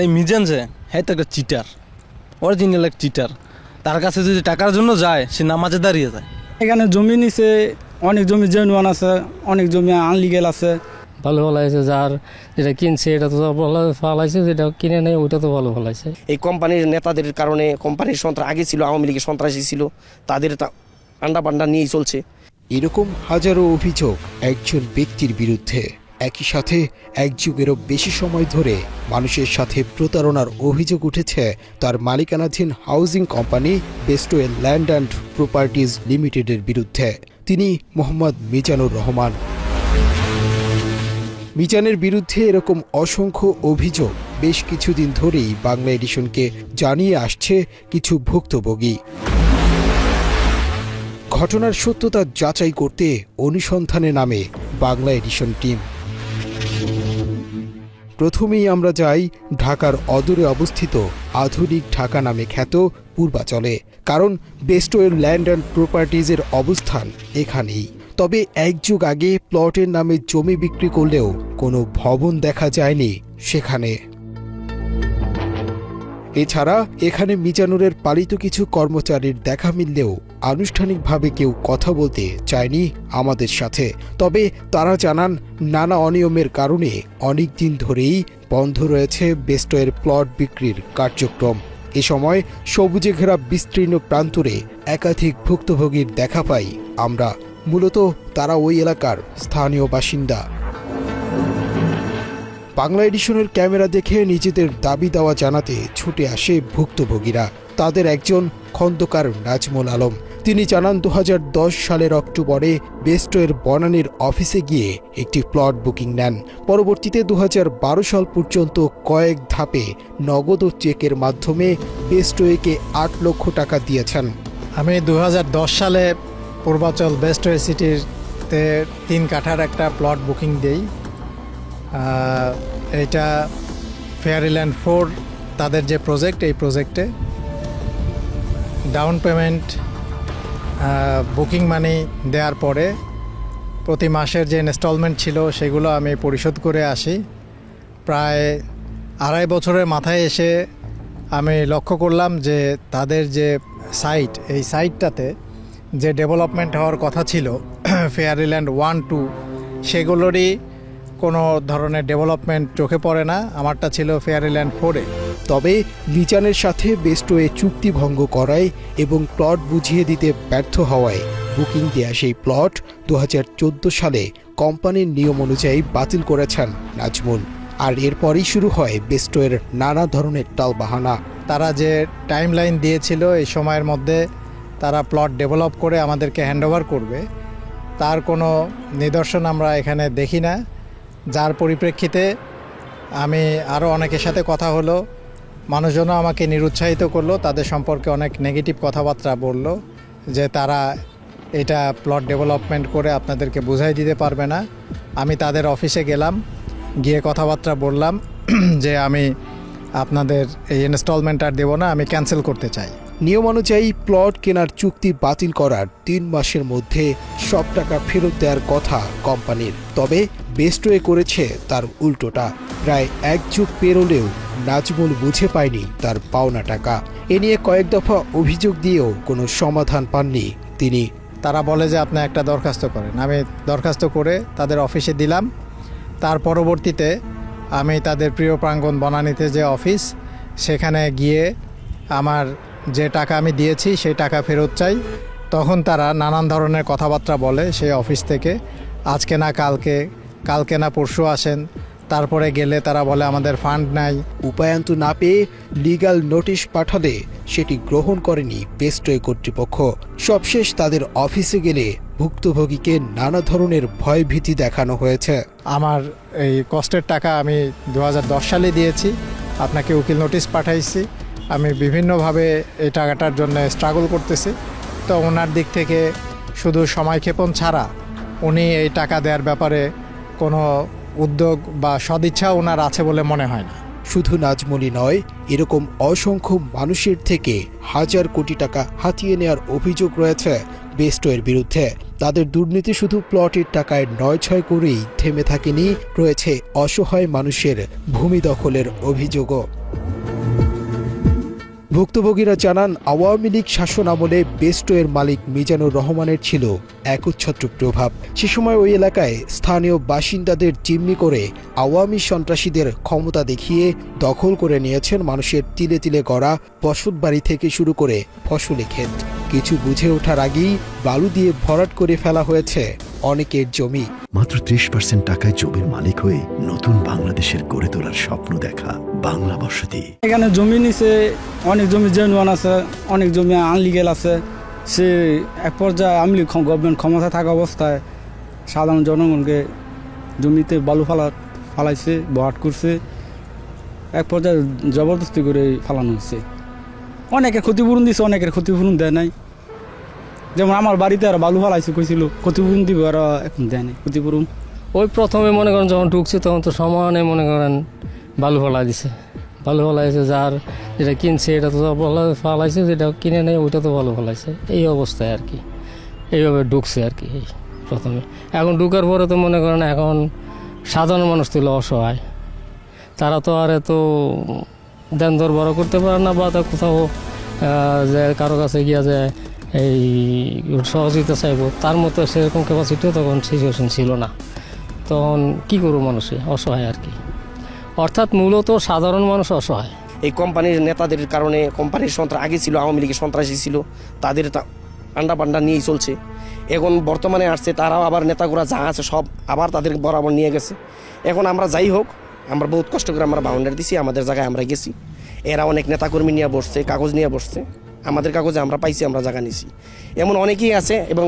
এই মিজান যে হ্যাঁ তো একটা চিটার, অরিজিনাল এক চিটার। তার কাছে যদি টাকার জন্য যায় সে নামাজে দাঁড়িয়ে যায়। এখানে জমি নিছে, অনেক জমি জেনুয়ান আছে, অনেক জমি আনলিগেল আছে। ভালো ফলাইছে, যার যেটা কিনছে এটা তো ভালো ফলাইছে, যেটা কিনে নেই ওইটা তো ভালো ফলাইছে। এই কোম্পানির নেতাদের কারণে কোম্পানির আগে ছিল আওয়ামী লীগের সন্ত্রাসী ছিল, তাদের আন্ডা পান্ডা নিয়েই চলছে। এরকম হাজারো অভিযোগ একজন ব্যক্তির বিরুদ্ধে। একই সাথে এক যুগেরও বেশি সময় ধরে মানুষের সাথে প্রতারণার অভিযোগ উঠেছে তার মালিকানাধীন housing company Bestway Land and Properties লিমিটেডের বিরুদ্ধে। তিনি মোহাম্মদ মিজানুর রহমান। মিজানের বিরুদ্ধে এরকম অসংখ্য অভিযোগ বেশ কিছুদিন ধরেই বাংলা এডিশনকে জানিয়ে আসছে কিছু ভুক্তভোগী। ঘটনার সত্যতা যাচাই করতে অনুসন্ধানে নামে বাংলা এডিশন টিম। প্রথমেই আমরা যাই ঢাকার অদূরে অবস্থিত আধুনিক ঢাকা নামে খ্যাত পূর্বাচলে, কারণ বেস্টওয়ে ল্যান্ড অ্যান্ড প্রপার্টিজের অবস্থান এখানেই। তবে এক যুগ আগে প্লটের নামে জমি বিক্রি করলেও কোনো ভবন দেখা যায়নি সেখানে। এছাড়া এখানে মিজানুরের পালিত কিছু কর্মচারীর দেখা মিললেও আনুষ্ঠানিকভাবে কেউ কথা বলতে চায়নি আমাদের সাথে। তবে তারা জানান নানা অনিয়মের কারণে অনেক দিন ধরেই বন্ধ রয়েছে বেস্টওয়ের প্লট বিক্রির কার্যক্রম। এ সময় সবুজে ঘেরা বিস্তীর্ণ প্রান্তরে একাধিক ভুক্তভোগীর দেখা পাই আমরা। মূলত তারা ওই এলাকার স্থানীয় বাসিন্দা। বাংলা এডিশনের ক্যামেরা দেখে নিজেদের দাবি দাওয়া জানাতে ছুটে আসে ভুক্তভোগীরা। তাদের একজন খন্দকার নাজমুল আলম। তিনি জানান 2010 সালের অক্টোবরে বেস্টওয়ের বনানীর অফিসে গিয়ে একটি প্লট বুকিং নেন। পরবর্তীতে 2012 সাল পর্যন্ত কয়েক ধাপে নগদ ও চেকের মাধ্যমে বেস্টওয়েকে 8 লক্ষ টাকা দিয়েছেন। আমি 2010 সালে পূর্বাচল বেস্টওয়ে সিটিতে 3 কাঠার একটা প্লট বুকিং দেই। এটা ফেয়ারিল্যান্ড 4 তাদের যে প্রজেক্ট, এই প্রজেক্টে ডাউন পেমেন্ট বুকিং মানি দেওয়ার পরে প্রতি মাসের যে ইনস্টলমেন্ট ছিল সেগুলো আমি পরিশোধ করে আসি। প্রায় 2.5 বছরের মাথায় এসে আমি লক্ষ্য করলাম যে তাদের যে সাইট, এই সাইটটাতে যে ডেভেলপমেন্ট হওয়ার কথা ছিল ফেয়ারিল্যান্ড 1-2, সেগুলোরই কোনো ধরনের ডেভেলপমেন্ট চোখে পড়ে না। আমারটা ছিল ফেয়ারিল্যান্ড 4-এ। তবে মিজানের সাথে বেস্টওয়ে চুক্তি ভঙ্গ করায় এবং প্লট বুঝিয়ে দিতে ব্যর্থ হওয়ায় বুকিং দেয়া সেই প্লট 2014 সালে কোম্পানির নিয়ম অনুযায়ী বাতিল করেছেন নাজমুল। আর এরপরই শুরু হয় বেস্টওয়ের নানা ধরনের টালবাহানা। তারা যে টাইম লাইন দিয়েছিল এই সময়ের মধ্যে তারা প্লট ডেভেলপ করে আমাদেরকে হ্যান্ডওভার করবে, তার কোনো নিদর্শন আমরা এখানে দেখি না। যার পরিপ্রেক্ষিতে আমি আরও অনেকের সাথে কথা হলো, মানুষজনও আমাকে নিরুৎসাহিত করলো, তাদের সম্পর্কে অনেক নেগেটিভ কথাবার্তা বলল যে তারা এটা প্লট ডেভেলপমেন্ট করে আপনাদেরকে বুঝাই দিতে পারবে না। আমি তাদের অফিসে গেলাম, গিয়ে কথাবার্তা বললাম যে আমি আপনাদের এই ইনস্টলমেন্ট আর দেবো না, আমি ক্যান্সেল করতে চাই। নিয়ম অনুযায়ী প্লট কেনার চুক্তি বাতিল করার 3 মাসের মধ্যে সব টাকা ফেরত দেওয়ার কথা কোম্পানির। তবে বেস্টওয়ে করেছে তার উল্টোটা। প্রায় 1 যুগ পেরোলেও নাজমুল বুঝে পায়নি তার পাওনা টাকা। এ নিয়ে কয়েক দফা অভিযোগ দিয়েও কোনো সমাধান পাননি তিনি। তারা বলে যে আপনি একটা দরখাস্ত করেন। আমি দরখাস্ত করে তাদের অফিসে দিলাম। তার পরবর্তীতে আমি তাদের প্রিয় প্রাঙ্গণ বনানীতে যে অফিস, সেখানে গিয়ে আমার যে টাকা আমি দিয়েছি সেই টাকা ফেরত চাই। তখন তারা নানান ধরনের কথাবার্তা বলে সেই অফিস থেকে, আজকে না কালকে, কালকে না পরশু আসেন। তারপরে গেলে তারা বলে আমাদের ফান্ড নাই। উপায়ন্ত না পেয়ে লিগ্যাল নোটিশ পাঠালে সেটি গ্রহণ করেনি বেস্টওয়ে কর্তৃপক্ষ। সবশেষ তাদের অফিসে গেলে ভুক্তভোগীকে নানা ধরনের ভয়ভীতি দেখানো হয়েছে। আমার এই কষ্টের টাকা আমি 2010 সালে দিয়েছি, আপনাকে উকিল নোটিশ পাঠাইছি, আমি বিভিন্নভাবে এই টাকাটার জন্য স্ট্রাগল করতেছি। তো ওনার দিক থেকে শুধু সময়ক্ষেপণ ছাড়া উনি এই টাকা দেওয়ার ব্যাপারে কোনো উদ্যোগ বা সদিচ্ছা ওনার আছে বলে মনে হয় না। শুধু নাজমুলই নয়, এরকম অসংখ্য মানুষের থেকে হাজার কোটি টাকা হাতিয়ে নেওয়ার অভিযোগ রয়েছে বেস্টওয়ের বিরুদ্ধে। তাদের দুর্নীতি শুধু প্লটের টাকায় নয়-ছয় করেই থেমে থাকেনি, রয়েছে অসহায় মানুষের ভূমি দখলের অভিযোগও। ভুক্তভোগীরা জানান, আওয়ামী লীগ শাসন আমলে বেস্টওয়ের মালিক মিজানুর রহমানের ছিল একচ্ছত্র প্রভাব। সে সময় ওই এলাকায় স্থানীয় বাসিন্দাদের জিম্মি করে আওয়ামী সন্ত্রাসীদের ক্ষমতা দেখিয়ে দখল করে নিয়েছেন মানুষের তিলে তিলে গড়া বসতবাড়ি থেকে শুরু করে ফসলি ক্ষেত। কিছু বুঝে ওঠার আগেই বালু দিয়ে ভরাট করে ফেলা হয়েছে অনেকের জমি। মাত্র 30% টাকায় জমির মালিক হয়ে নতুন বাংলাদেশের গড়ে তোলার স্বপ্ন দেখা বাংলা বসতি। এখানে জমি নিচে অনেক জমি জেনুয়ান আছে, অনেক জমি আনলিগেল আছে। সে এক পর্যায়ে আওয়ামী লীগ গভর্নমেন্ট ক্ষমতা থাকা অবস্থায় সাধারণ জনগণকে জমিতে বালু ফালাইছে, ভরাট করছে। এক পর্যায়ে জবরদস্তি করে ফালানো হয়েছে। অনেকের ক্ষতিপূরণ দিচ্ছে, অনেকের ক্ষতিপূরণ দেয় নাই। যেমন আমার বাড়িতে আর বালু ফালাইছে, কইছিল ক্ষতিপূরণ দিব, আর এখন দেয় নাই ক্ষতিপূরণ। ওই প্রথমে মনে করেন যখন ঢুকছে তখন তো সমানে মনে করেন বালু ফেলা দিছে, বালু ফেলাইছে। যার যেটা কিনছে এটা তো ফালাইছে, যেটা কিনে নেয় ওইটা তো ভালো ফেলাইছে। এই অবস্থায় আর কি এইভাবে ঢুকছে আর কি প্রথমে। এখন ঢুকার পরে তো মনে করেন এখন সাধারণ মানুষ ছিল অসহায়, তারা তো আর এত দেন দর বড় করতে পারে না, বা কোথাও যে কারো কাছে গিয়া যায় এই সহযোগিতা চাইব, তার মতো সেরকম ক্যাপাসিটিও তখন সিচুয়েশন ছিল না। তখন কী করবো, মানুষে অসহায় আর কি। অর্থাৎ মূলত সাধারণ মানুষ অসহায়। এই কোম্পানির নেতাদের কারণে কোম্পানির আগে ছিল আওয়ামী লীগের সন্ত্রাসী ছিল, তাদের আন্ডা পান্ডা নিয়েই চলছে। এখন বর্তমানে আসছে তারাও আবার নেতাগুলা যা আছে সব আবার তাদের বরাবর নিয়ে গেছে। এখন আমরা যাই হোক, আমরা বহুত কষ্ট করে আমরা বাউন্ডারি দিছি, আমাদের জায়গায় আমরা গেছি। এরা অনেক নেতাকর্মী নিয়ে বসছে, কাগজ নিয়ে বসছে, আমাদের কাগজে আমরা পাইছি, আমরা জায়গা নিছি। এমন অনেকেই আছে এবং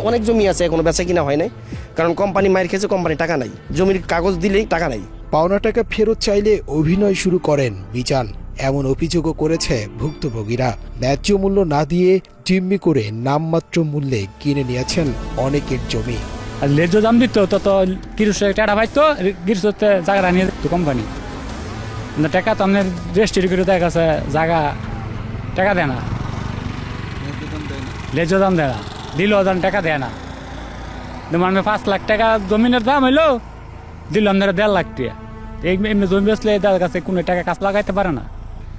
অনেক জমি আছে এখনো বেচা কিনা হয় নাই, কারণ কোম্পানি মার খেয়েছে, কোম্পানি টাকা নাই, জমির কাগজ দিলেই টাকা নাই। পাওনা টাকা ফেরত চাইলে অভিনয় শুরু করেন মিজান, এমন অভিযোগও করেছে ভুক্তভোগীরা। ন্যায্য মূল্য না দিয়ে জিম্মি করে নামমাত্র মূল্যে কিনে নিয়েছেন অনেকের জমি। আর লেজ্জ দাম দিত তত কিছু টাকা পাইতো, গিরসতে জায়গা নিয়ে দিত কোম্পানি। টাকা তো আপনার রেজিস্ট্রি করে দেখা গেছে জায়গা টাকা দেয় না, লেজ্জ দাম দেয় না, দিলেও টাকা দেয় না। যেমন আমি 5 লাখ টাকা জমিনের দাম হইলো, দিল আপনারা 1.5 লাখ টাকা। এমনি জমি বেচলে তার কাছে কোনো টাকা কাজ লাগাইতে পারে না।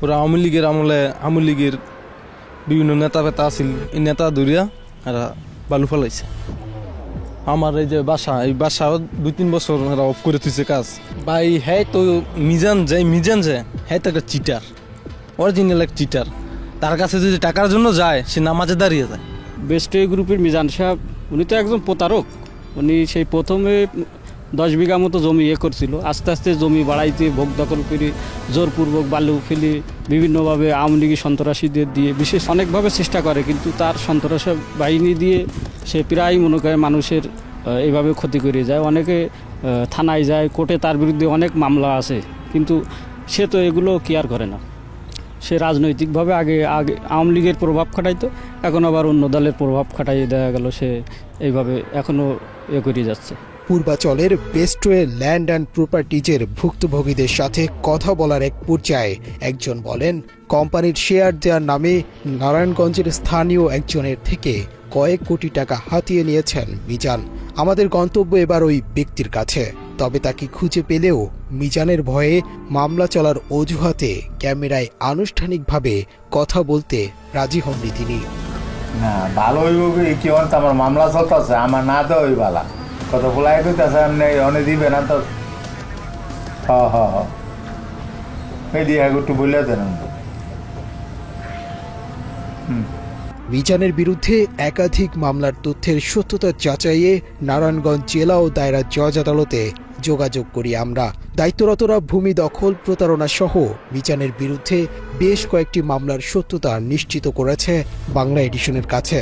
ওরা আওয়ামী লীগের আমলে আওয়ামী লীগের বিভিন্ন নেতা ফেতা আছিল, এই নেতা ধরিয়া এরা বালু ফেলাইছে। আমার এই যে বাসা, এই বাসাও 2-3 বছর এরা অফ করে থুইছে কাজ। ভাই হ্যাঁ তো মিজান যে হ্যাঁ তো একটা চিটার, অরিজিনাল এক চিটার। তার কাছে যদি টাকার জন্য যায়, সে নামাজে দাঁড়িয়ে যায়। বেস্টওয়ে গ্রুপের মিজান সাহেব, উনি তো একজন প্রতারক। উনি সেই প্রথমে 10 বিঘা মতো জমি করছিল, আস্তে আস্তে জমি বাড়াইতে ভোগ দখল করে জোরপূর্বক বালু ফেলে বিভিন্নভাবে আওয়ামী লীগের সন্ত্রাসীদের দিয়ে বিশেষ অনেকভাবে চেষ্টা করে, কিন্তু তার সন্ত্রাসী বাহিনী দিয়ে সে প্রায় মনে করে মানুষের এইভাবে ক্ষতি করে যায়। অনেকে থানায় যায়, কোর্টে তার বিরুদ্ধে অনেক মামলা আছে, কিন্তু সে তো এগুলো কেয়ার করে না। সে রাজনৈতিকভাবে আগে আওয়ামী লীগের প্রভাব খাটাইতো, এখন আবার অন্য দলের প্রভাব খাটাইয়ে দেওয়া গেল, সে এইভাবে এখনও করে যাচ্ছে। পূর্বাচলের বেস্টওয়ে ল্যান্ড অ্যান্ড প্রপার্টিজের ভুক্তভোগীদের সাথে কথা বলার এক পর্যায়ে একজন বলেন, কোম্পানির শেয়ার দেওয়ার নামে নারায়ণগঞ্জের স্থানীয় একজনের থেকে কয়েক কোটি টাকা হাতিয়ে নিয়েছেন মিজান। আমাদের গন্তব্য এবার ওই ব্যক্তির কাছে, তবে তাকে খুঁজে পেলেও মিজানের ভয়ে মামলা চলার অজুহাতে ক্যামেরায় আনুষ্ঠানিকভাবে কথা বলতে রাজি হননি তিনি। না ভালো হইব কি আমার মামলা চলতেছে, আমার না তো ওই বালা কত ফুলাই কইতেছে অনেক দিবে না তো। এই দিয়ে একটু বলে দেন। মিজানের বিরুদ্ধে একাধিক মামলার তথ্যের সত্যতা যাচাইয়ে নারায়ণগঞ্জ জেলা ও দায়রা জজ আদালতে যোগাযোগ করি আমরা। দায়িত্বরতরা ভূমি দখল, প্রতারণা সহ মিজানের বিরুদ্ধে বেশ কয়েকটি মামলার সত্যতা নিশ্চিত করেছে বাংলা এডিশনের কাছে।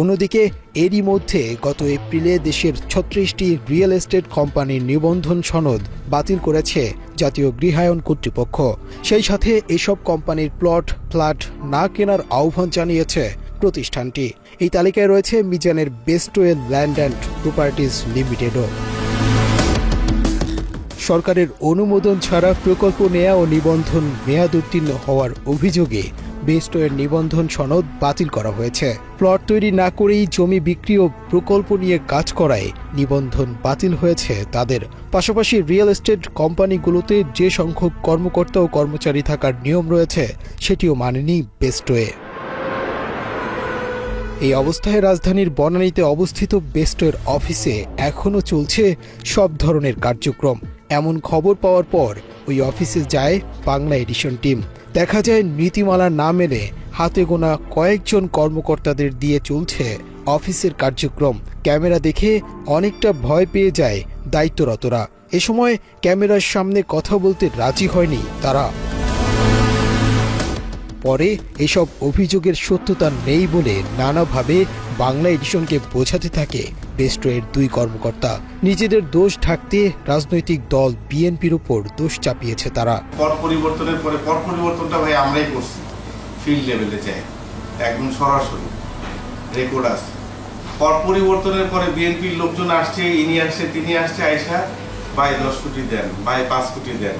অন্যদিকে এরই মধ্যে গত এপ্রিলে দেশের 36টি রিয়েল এস্টেট কোম্পানির নিবন্ধন সনদ বাতিল করেছে জাতীয় গৃহায়ন কর্তৃপক্ষ। সেই সাথে এসব কোম্পানির ফ্ল্যাট না কেনার আহ্বান জানিয়েছে প্রতিষ্ঠানটি। এই তালিকায় রয়েছে মিজানের বেস্টওয়ে ল্যান্ড অ্যান্ড প্রপার্টিজ লিমিটেডও। সরকারের অনুমোদন ছাড়া প্রকল্প নেয়া ও নিবন্ধন মেয়াদ উত্তীর্ণ হওয়ার অভিযোগে বেস্টওয়ের নিবন্ধন সনদ বাতিল করা হয়েছে। প্লট তৈরি না করেই জমি বিক্রি ও প্রকল্প নিয়ে কাজ করায় নিবন্ধন বাতিল হয়েছে তাদের। পাশাপাশি রিয়েল এস্টেট কোম্পানিগুলোতে যে সংখ্যক কর্মকর্তা ও কর্মচারী থাকার নিয়ম রয়েছে সেটিও মানেনি বেস্টওয়ে। এই অবস্থায় রাজধানীর বনানীতে অবস্থিত বেস্টওয়ের অফিসে এখনও চলছে সব ধরনের কার্যক্রম। এমন খবর পাওয়ার পর ওই অফিসে যায় বাংলা এডিশন টিম। দেখা যায় নীতিমালা না মেনে হাতে গোনা কয়েকজন কর্মকর্তাদের দিয়ে চলছে অফিসের কার্যক্রম। ক্যামেরা দেখে অনেকটা ভয় পেয়ে যায় দায়িত্বরতরা। এ সময় ক্যামেরার সামনে কথা বলতে রাজি হয়নি তারা। পরে এসব অভিযোগের সত্যতা নেই বলে নানাভাবে বাংলা এডিশনকে বোঝাতে থাকে বেস্টওয়ের দুই কর্মকর্তা। নিজেদের দোষ ঢাকতে রাজনৈতিক দল বিএনপির উপর দোষ চাপিয়েছে তারা। পট পরিবর্তনের পরে পট পরিবর্তনটা ভাই আমরাই করছি, ফিল্ড লেভেলে যায় একদম সরাসরি রেকর্ড আছে। পট পরিবর্তনের পরে বিএনপির লোকজন আসছে, ইনি আসছে, তিনি আসছে, আয়সা ভাই 10 কোটি দেন, ভাই 5 কোটি দেন।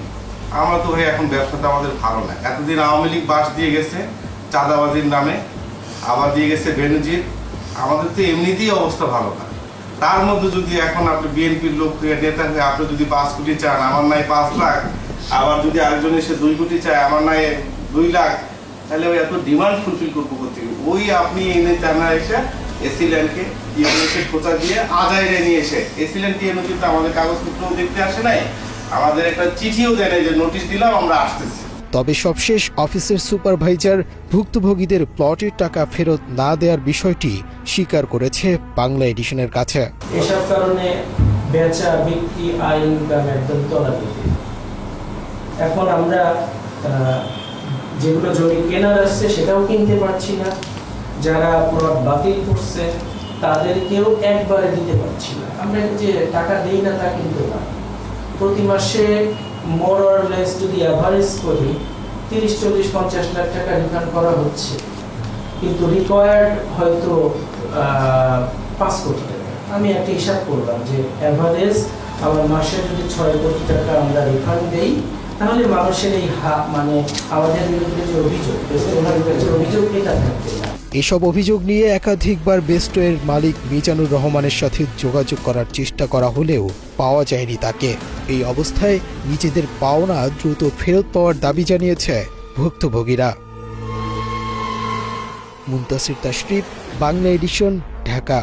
আমরা তো ভাই এখন ব্যবসাটা আমাদের ভালো না। এতদিন আওয়ামী লীগ বাস দিয়ে গেছে চাঁদাবাজির নামে, আবার দিয়ে গেছে বেনজির। আমাদের তো এমনিতেই অবস্থা ভালো না, তার মধ্যে যদি এখন আপনি বিএনপির লোক নেতা হয়ে আপনি যদি 5 কোটি চান, আমার নাই 5 লাখ, আবার যদি আরেকজন এসে 2 কোটি চায়, আমার নাই 2 লাখ, তাহলে ওই এত ডিমান্ড ফুলফিল করবো করতে ওই আপনি এনে জানা এসে এসিল্যান্ডকে টিএমএসের খোঁচা দিয়ে আজাইরে নিয়ে এসে এসিল্যান্ড টিএমএস কিন্তু আমাদের কাগজপত্রও দেখতে আসে নাই, আমাদের একটা চিঠিও দেয় নাই যে নোটিশ দিলাম আমরা আসতেছি। তবে সবশেষ অফিসের সুপারভাইজার ভুক্তভোগীদের প্লটের টাকা ফেরত না দেওয়ার বিষয়টি স্বীকার করেছে বাংলা এডিশনের কাছে। এসব কারণে বেচা বিক্রি আইন একদম তলানিতে। এখন আমরা যেগুলো জমি কেনার আসছে সেটাও কিনতে পারছি না, যারা প্লট বাতিল করছে তাদেরকেও একবারে দিতে পারছি না। আমরা যে টাকা দেই না তা কিন্তু না, প্রতি মাসে মোর অর লেস যদি অ্যাভারেজ করি 30-40-50 লাখ টাকা রিফান্ড করা হচ্ছে, কিন্তু রিকোয়ার্ড হয়তো 5 কোটি টাকা। আমি একটা হিসাব করলাম যে অ্যাভারেজ আমার মাসে যদি 6 কোটি টাকা আমরা রিফান্ড দেই, তাহলে মানুষের এই মানে আমাদের বিরুদ্ধে যে অভিযোগ এটা থাকবে না। এসব অভিযোগ নিয়ে একাধিকবার বেস্টওয়ের মালিক মিজানুর রহমানের সাথে যোগাযোগ করার চেষ্টা করা হলেও পাওয়া যায়নি তাকে। এই অবস্থায় নিজেদের পাওনা দ্রুত ফেরত পাওয়ার দাবি জানিয়েছে ভুক্তভোগীরা। মুনতাসির তাশরিফ, বাংলা এডিশন, ঢাকা।